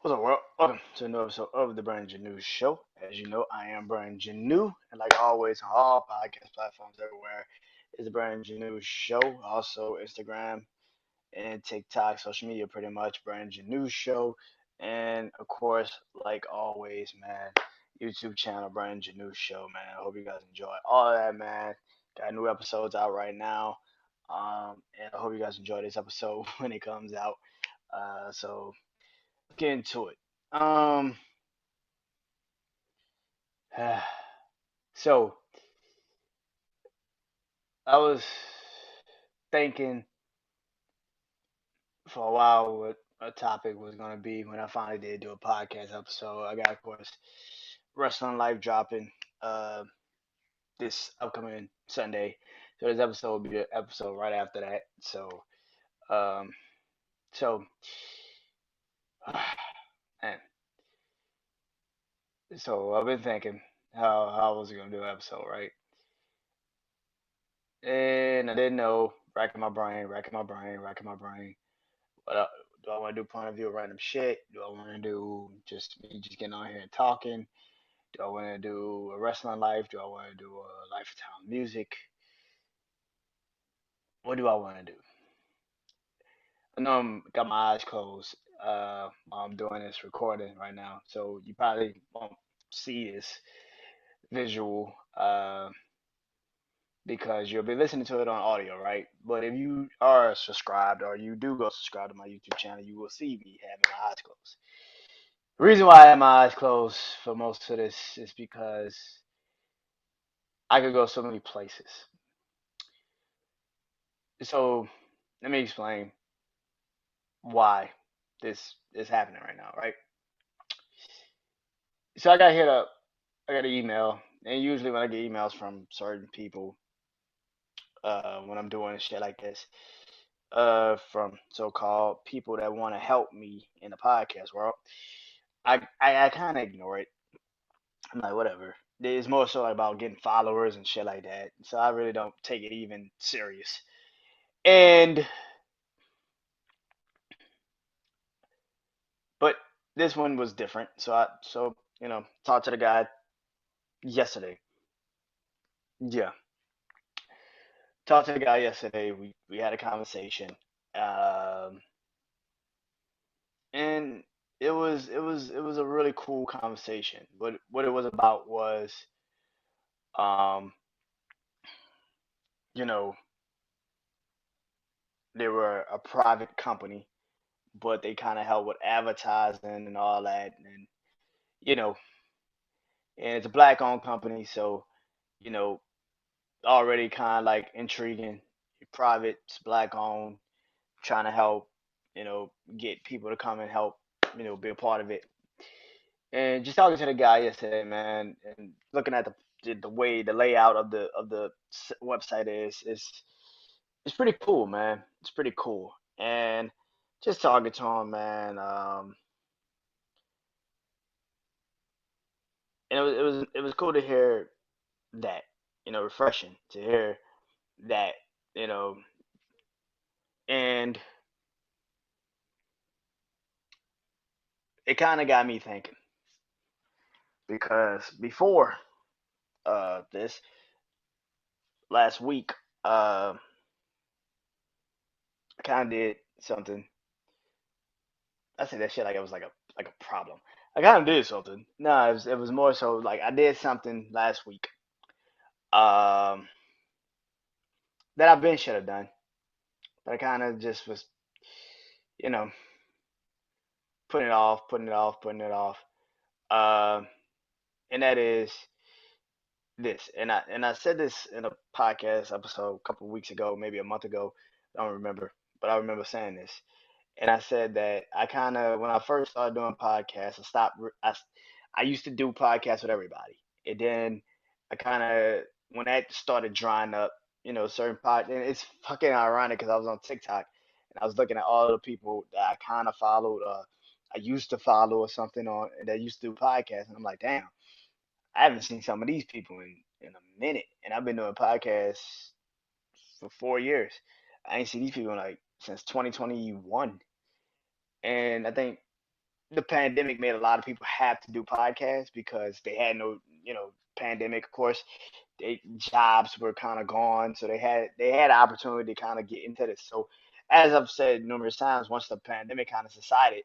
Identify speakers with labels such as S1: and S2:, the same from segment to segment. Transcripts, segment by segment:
S1: What's up, world? Welcome to a new episode of the Brian Janu Show. As you know, I am Brian Janu, and like always, on all podcast platforms everywhere is the Brian Janu Show. Also, Instagram and TikTok, social media, pretty much Brian Janu Show, and of course, like always, man, YouTube channel Brian Janu Show, man. I hope you guys enjoy all of that, man. Got new episodes out right now, and I hope you guys enjoy this episode when it comes out. So let's get into it. Um, so I was thinking for a while what a topic was gonna be when I finally did do a podcast episode. I got, of course, Wrestling Life dropping uh this upcoming Sunday. So this episode will be the episode right after that. Um so man, so I've been thinking how I was gonna do an episode, right? And I didn't know, racking my brain. What do I want to do? Point of view of random shit? Do I want to do just me just getting on here and talking? Do I want to do a wrestling life? Do I want to do a lifetime music? What do I want to do? I know I'm got my eyes closed while I'm doing this recording right now, so you probably won't see this visual because you'll be listening to it on audio, right? But if you are subscribed or you do go subscribe to my YouTube channel, you will see me having my eyes closed. The reason why I have my eyes closed for most of this is because I could go so many places. So let me explain why this is happening right now, right? So I got hit up, I got an email, and usually when I get emails from certain people, when I'm doing shit like this, from so-called people that want to help me in the podcast world, I kind of ignore it. I'm like, whatever. It's more so about getting followers and shit like that. So I really don't take it even serious. And but this one was different. So talked to the guy yesterday. Yeah, talked to the guy yesterday. We had a conversation, um, and it was a really cool conversation. But what it was about was, um, you know, they were a private company, but they kind of help with advertising and all that, and you know, and it's a black-owned company, so you know, already kind of like intriguing. Private, it's black-owned, trying to help, get people to come and help, be a part of it. And just talking to the guy yesterday, man, and looking at the way the layout of the website is it's pretty cool, man. It's pretty cool. And just talking to him, man, and it was cool to hear that, refreshing to hear that, you know, and it kind of got me thinking because before this last week, I kind of did something. I say that shit like it was like a problem. I kind of did something. No, it was more so like I did something last week um that I've been should have done, but I kind of just was, you know, putting it off, putting it off, putting it off. Um, and that is this. And I said this in a podcast episode a couple of weeks ago, maybe a month ago. I don't remember, but I remember saying this. And I said that I kind of when I first started doing podcasts, I used to do podcasts with everybody, and then I kind of when that started drying up, certain and it's fucking ironic because I was on TikTok and I was looking at all the people that I kind of followed, I used to follow or something on that used to do podcasts, and I'm like, damn, I haven't seen some of these people in a minute, and I've been doing podcasts for 4 years. I ain't seen these people like since 2021, and I think the pandemic made a lot of people have to do podcasts because they had no, pandemic. Of course, they jobs were kind of gone, so they had an opportunity to kind of get into this. So, as I've said numerous times, once the pandemic kind of subsided,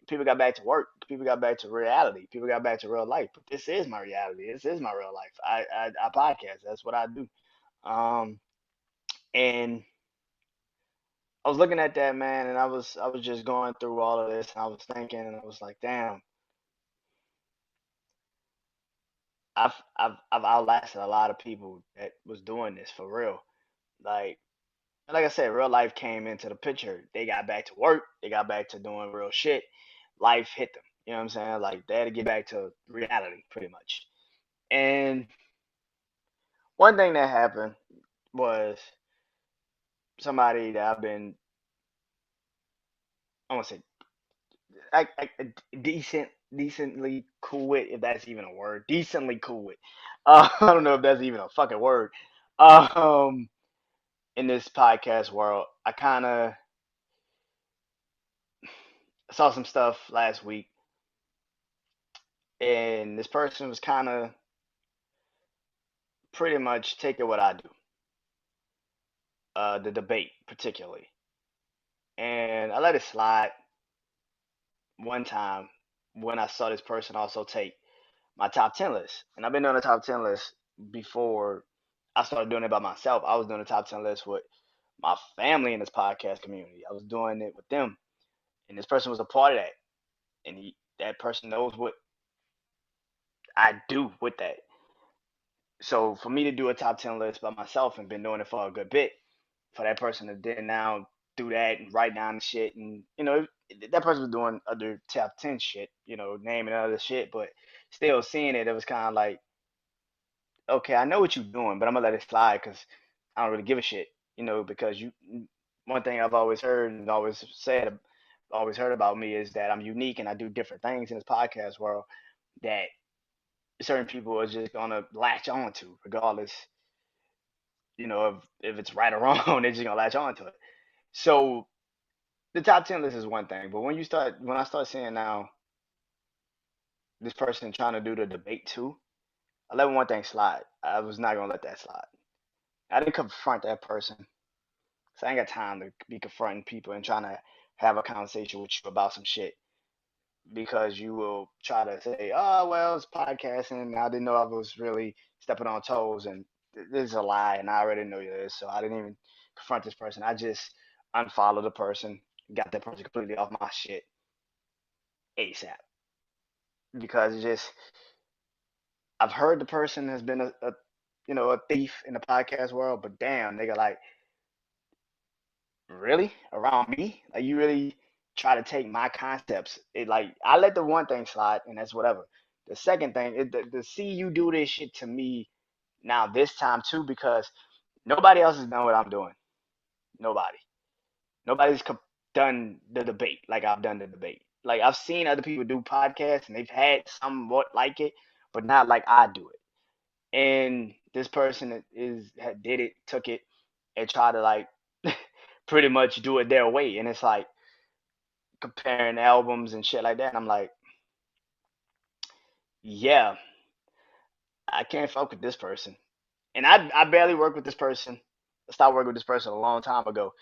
S1: people got back to work. People got back to reality. People got back to real life. But this is my reality. This is my real life. I podcast. That's what I do. Um, and I was looking at that, man, and I was just going through all of this, and I was thinking, and I was like, damn, I've outlasted a lot of people that was doing this for real. Like like I said, real life came into the picture. They got back to work. They got back to doing real shit. Life hit them. You know what I'm saying? Like they had to get back to reality, pretty much. And one thing that happened was somebody that I've been, I want to say, decently cool with, if that's even a word. Decently cool with. I don't know if that's even a fucking word. Um, in this podcast world, I kind of saw some stuff last week, and this person was kind of pretty much taking what I do, the debate particularly, and I let it slide one time when I saw this person also take my top 10 list. And I've been doing a top 10 list before I started doing it by myself. I was doing a top 10 list with my family in this podcast community. I was doing it with them. And this person was a part of that. And that person knows what I do with that. So for me to do a top 10 list by myself and been doing it for a good bit, for that person to then now do that and write down the shit, and that person was doing other top 10 shit, naming other shit, but still seeing it, it was kind of like, okay, I know what you're doing, but I'm gonna let it slide because I don't really give a shit, because one thing I've always heard and always heard about me is that I'm unique and I do different things in this podcast world that certain people are just gonna latch on to, regardless, if it's right or wrong, they're just gonna latch on to it. So the top 10 list is one thing, but when I start seeing now this person trying to do the debate too, I let one thing slide. I was not gonna let that slide. I didn't confront that person. So I ain't got time to be confronting people and trying to have a conversation with you about some shit because you will try to say, "Oh, well, it's podcasting. I didn't know I was really stepping on toes," and this is a lie, and I already know this, so I didn't even confront this person. I just unfollowed the person, got that person completely off my shit ASAP because it's just I've heard the person has been a thief in the podcast world, but damn, nigga, like really around me, like you really try to take my concepts. It like I let the one thing slide, and that's whatever. The second thing is to see you do this shit to me now this time too, because nobody else has done what I'm doing. Nobody, nobody's done the debate like I've done the debate. Like I've seen other people do podcasts and they've had somewhat like it, but not like I do it. And this person did it, took it, and tried to like pretty much do it their way. And it's like comparing albums and shit like that. And I'm like, yeah, I can't fuck with this person. And I barely work with this person. I stopped working with this person a long time ago.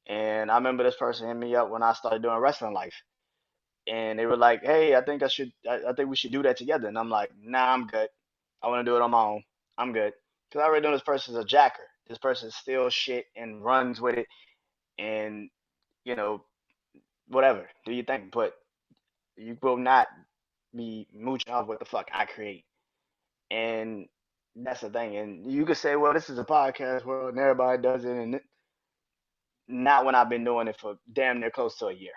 S1: And I remember this person hit me up when I started doing wrestling life. And they were like, hey, I think we should do that together. And I'm like, nah, I'm good. I want to do it on my own. I'm good. Because I already know this person's a jacker. This person steals shit and runs with it and, you know, whatever. Do your thing. But you will not be mooching off what the fuck I create. And that's the thing. And you could say, well, this is a podcast world and everybody does it. And not when I've been doing it for damn near close to a year.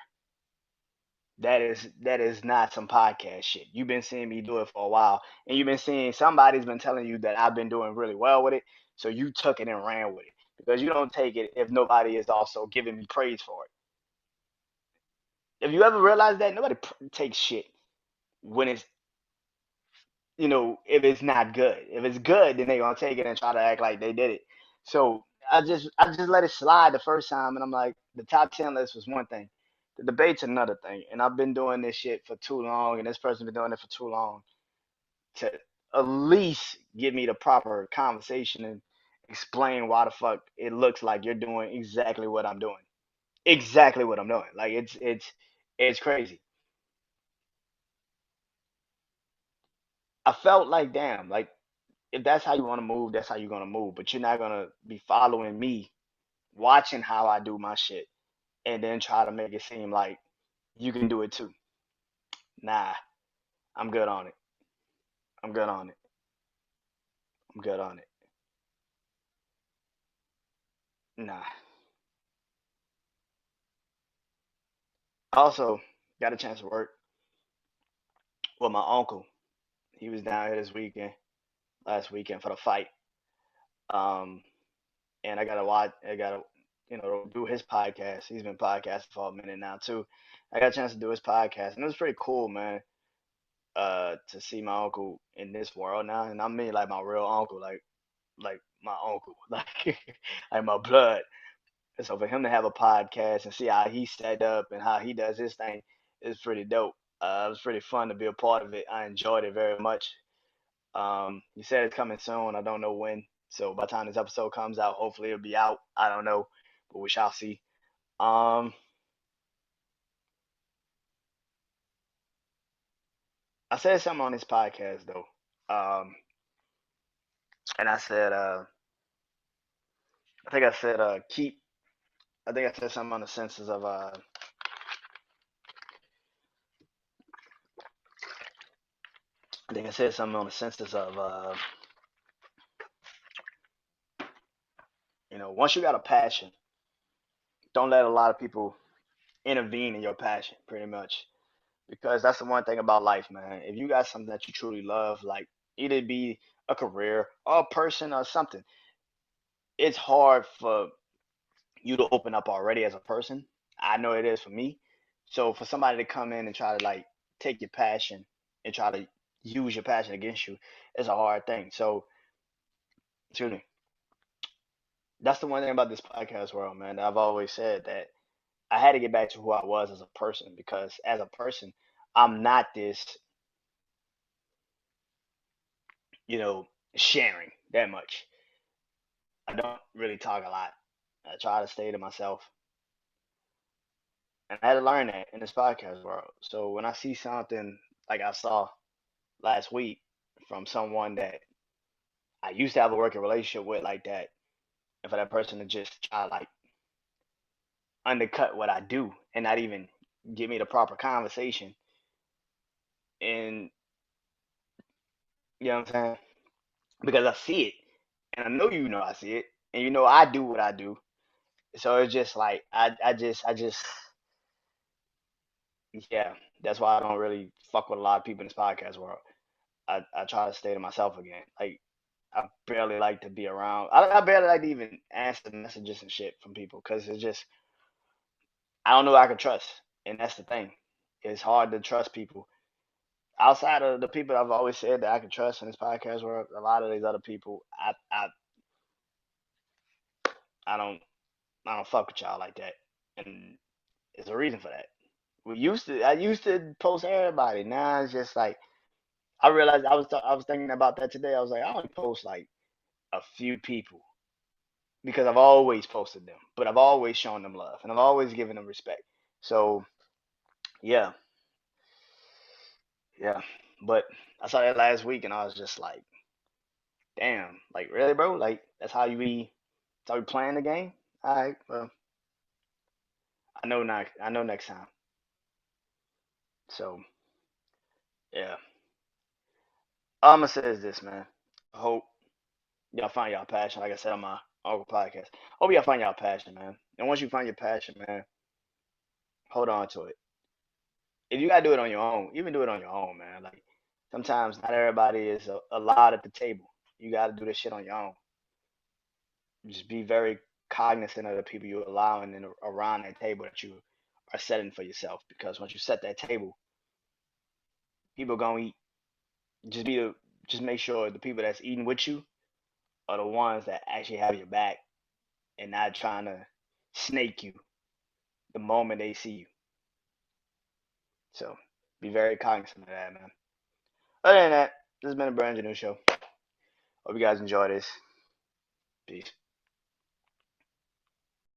S1: That is not some podcast shit. You've been seeing me do it for a while, and you've been seeing somebody's been telling you that I've been doing really well with it, so you took it and ran with it because you don't take it if nobody is also giving me praise for it. If you ever realize that nobody takes shit when it's if it's not good. If it's good, then they gonna take it and try to act like they did it. So I just let it slide the first time, and I'm like, the top 10 list was one thing. The debate's another thing, and I've been doing this shit for too long, and this person's been doing it for too long to at least give me the proper conversation and explain why the fuck it looks like you're doing exactly what I'm doing. Exactly what I'm doing. Like it's crazy. I felt like damn, like if that's how you want to move, that's how you're gonna move. But you're not gonna be following me, watching how I do my shit, and then try to make it seem like you can do it too. Nah, I'm good on it. I'm good on it. I'm good on it. Nah. Also, got a chance to work with my uncle. He was down here this weekend, last weekend for the fight. Um, and I gotta watch. I gotta, do his podcast. He's been podcasting for a minute now too. I got a chance to do his podcast, and it was pretty cool, man. To see my uncle in this world now, and I mean like my real uncle, like my uncle, like my blood. And so for him to have a podcast and see how he set up and how he does his thing is pretty dope. It was pretty fun to be a part of it. I enjoyed it very much. He said it's coming soon. I don't know when. So by the time this episode comes out, hopefully it'll be out. I don't know, but we shall see. Um, I said something on this podcast though. And I said, I think I said, keep. I think I said something on the senses of, I think I said something on the senses of, once you got a passion, don't let a lot of people intervene in your passion, pretty much. Because that's the one thing about life, man. If you got something that you truly love, like either be a career or a person or something, it's hard for you to open up already as a person. I know it is for me. So for somebody to come in and try to like take your passion and try to use your passion against you is a hard thing. So, excuse me. That's the one thing about this podcast world, man. That I've always said that I had to get back to who I was as a person because as a person, I'm not this, sharing that much. I don't really talk a lot. I try to stay to myself. And I had to learn that in this podcast world. So when I see something like I saw last week from someone that I used to have a working relationship with like that, and for that person to just try to like undercut what I do and not even give me the proper conversation and you know what I'm saying? Because I see it and I know I see it and I do what I do. So it's just like I just yeah, that's why I don't really fuck with a lot of people in this podcast world. I try to stay to myself again. Like I barely like to be around. I barely like to even answer messages and shit from people because it's just I don't know who I can trust, and that's the thing. It's hard to trust people outside of the people I've always said that I can trust in this podcast world. A lot of these other people, I don't I don't fuck with y'all like that, and there's a reason for that. I used to post everybody. Now it's just like I realized I was thinking about that today. I was like I only post like a few people because I've always posted them, but I've always shown them love and I've always given them respect. So yeah, yeah. But I saw that last week and I was just like, damn, like really, bro? Like that's how you playing the game? All right, well, I know next time. So yeah, all I'm gonna say is this, man. I hope y'all find y'all passion. Like I said on my Uncle podcast, hope y'all find y'all passion, man. And once you find your passion, man, hold on to it. If you gotta do it on your own, even do it on your own, man. Like sometimes not everybody is allowed at the table. You gotta do this shit on your own. Just be very cognizant of the people you're allowing in around that table that you are setting for yourself. Because once you set that table, people gonna eat. Just be the, just make sure the people that's eating with you are the ones that actually have your back and not trying to snake you the moment they see you. So be very cognizant of that, man. Other than that, this has been a Brand New Show. Hope you guys enjoy this. Peace.